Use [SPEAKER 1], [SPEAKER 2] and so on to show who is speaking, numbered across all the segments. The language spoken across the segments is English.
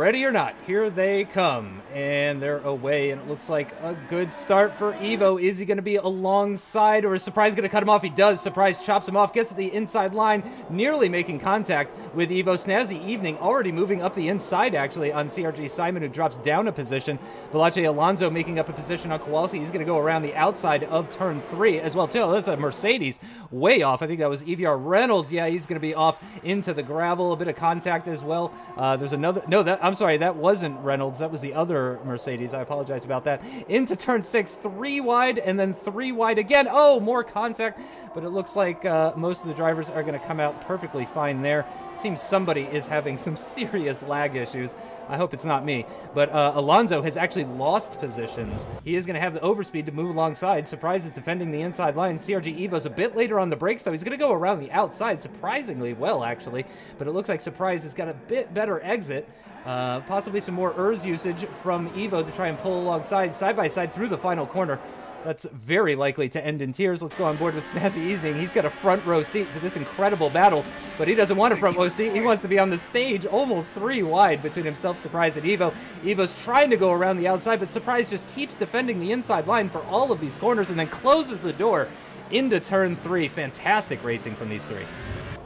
[SPEAKER 1] ready or not, here they come, and they're away, and it looks like a good start for Evo. Is he going to be alongside, or is Surprise going to cut him off? He does. Surprise chops him off, gets to the inside line, nearly making contact with Evo. Snazzy Evening already moving up the inside, actually, on CRG Simon, who drops down a position. Velache Alonso making up a position on Kowalski. He's going to go around the outside of turn 3 as well, too. That's a Mercedes way off. I think that was EVR Reynolds. Yeah, he's going to be off into the gravel. A bit of contact as well. There's another... No, I'm sorry, that wasn't Reynolds. That was the other Mercedes. I apologize about that. Into turn 6, 3 wide, and then 3 wide again. Oh, more contact, but it looks like most of the drivers are going to come out perfectly fine there. Seems somebody is having some serious lag issues. I hope it's not me. But Alonso has actually lost positions. He is going to have the overspeed to move alongside. Surprise is defending the inside line. CRG Evo's a bit later on the brakes, though. He's going to go around the outside surprisingly well, actually. But it looks like Surprise has got a bit better exit. Possibly some more ERS usage from Evo to try and pull alongside, side by side through the final corner. That's very likely to end in tears. Let's go on board with Snazzy Evening. He's got a front row seat to this incredible battle, but he doesn't want a front row seat. He wants to be on the stage, almost 3 wide between himself, Surprise, and Evo. Evo's trying to go around the outside, but Surprise just keeps defending the inside line for all of these corners and then closes the door into turn 3. Fantastic racing from these 3.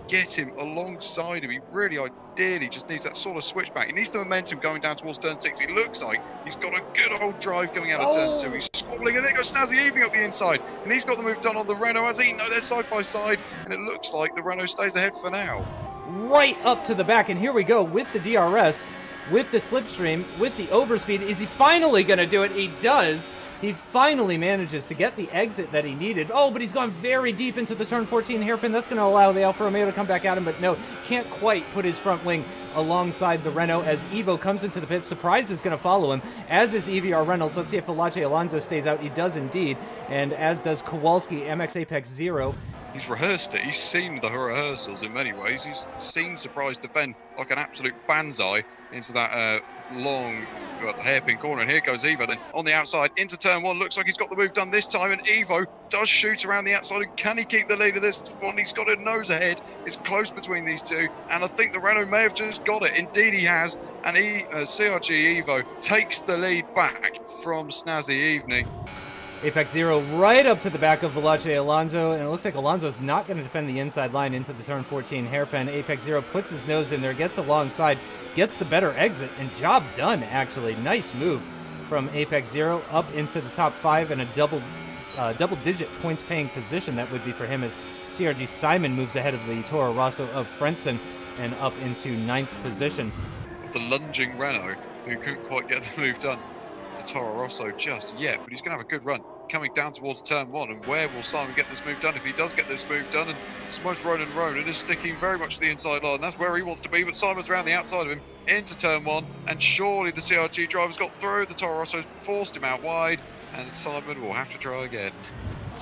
[SPEAKER 2] Get him alongside him. He really ideally just needs that sort of switchback. He needs the momentum going down towards turn 6. He looks like he's got a good old drive going out of turn 2. He's squabbling, and there goes Snazzy Evening up the inside. And he's got the move done on the Renault, as he know they're side by side. And it looks like the Renault stays ahead for now.
[SPEAKER 1] Right up to the back, and here we go with the DRS, with the slipstream, with the overspeed. Is he finally going to do it? He does. He finally manages to get the exit that he needed. Oh, but he's gone very deep into the turn 14 hairpin. That's going to allow the Alfa Romeo to come back at him, but no, can't quite put his front wing alongside the Renault as Evo comes into the pit. Surprise is going to follow him, as is EVR Reynolds. Let's see if Velache Alonso stays out. He does indeed, and as does Kowalski, MX Apex 0.
[SPEAKER 2] He's rehearsed it. He's seen the rehearsals in many ways. He's seen Surprise defend like an absolute banzai into that long hairpin corner. And here goes Evo then on the outside into turn 1. Looks like he's got the move done this time. And Evo does shoot around the outside. And can he keep the lead of this one? He's got a nose ahead. It's close between these two. And I think the Renault may have just got it. Indeed he has. And CRG Evo takes the lead back from Snazzy Evening.
[SPEAKER 1] Apex 0 right up to the back of Velache Alonso, and it looks like Alonso's not going to defend the inside line into the turn 14 hairpin. Apex 0 puts his nose in there, gets alongside, gets the better exit, and job done, actually. Nice move from Apex 0 up into the top 5 and a double-digit points-paying position that would be for him as CRG Simon moves ahead of the Toro Rosso of Frentzen and up into 9th position.
[SPEAKER 2] The lunging Renault, who couldn't quite get the move done. Toro Rosso just yet, but he's going to have a good run coming down towards turn 1. And where will Simon get this move done if he does get this move done? And Smudge Ronan is sticking very much to the inside line. That's where he wants to be, but Simon's around the outside of him into turn 1, and surely the CRG driver's got through. The Toro Rosso's forced him out wide, and Simon will have to try again.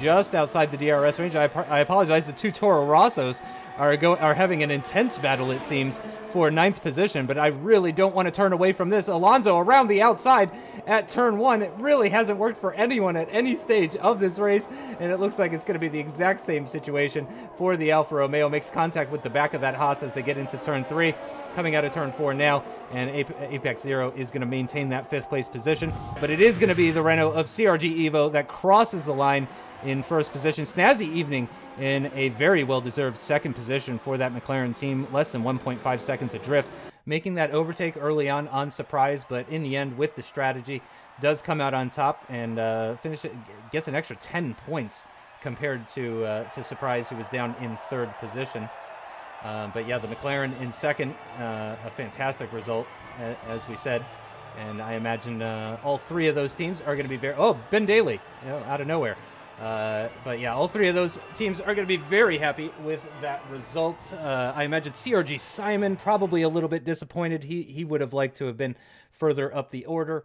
[SPEAKER 1] Just outside the DRS range. I apologize. The 2 Toro Rossos are having an intense battle, it seems, for 9th position, but I really don't want to turn away from this. Alonso around the outside at turn 1. It really hasn't worked for anyone at any stage of this race, and it looks like it's going to be the exact same situation for the Alfa Romeo. Makes contact with the back of that Haas as they get into turn 3, coming out of turn 4 now, and Apex 0 is going to maintain that 5th place position, but it is going to be the Renault of CRG Evo that crosses the line in 1st position. Snazzy Evening in a very well-deserved 2nd position for that McLaren team, less than 1.5 seconds adrift, making that overtake early on Surprise, but in the end, with the strategy, does come out on top and gets an extra 10 points compared to Surprise, who was down in 3rd position. But yeah, the McLaren in 2nd, a fantastic result, as we said. And I imagine all 3 of those teams are going to be very... Oh, Ben Daly, out of nowhere. But yeah, all 3 of those teams are going to be very happy with that result. I imagine CRG Simon probably a little bit disappointed. He would have liked to have been further up the order.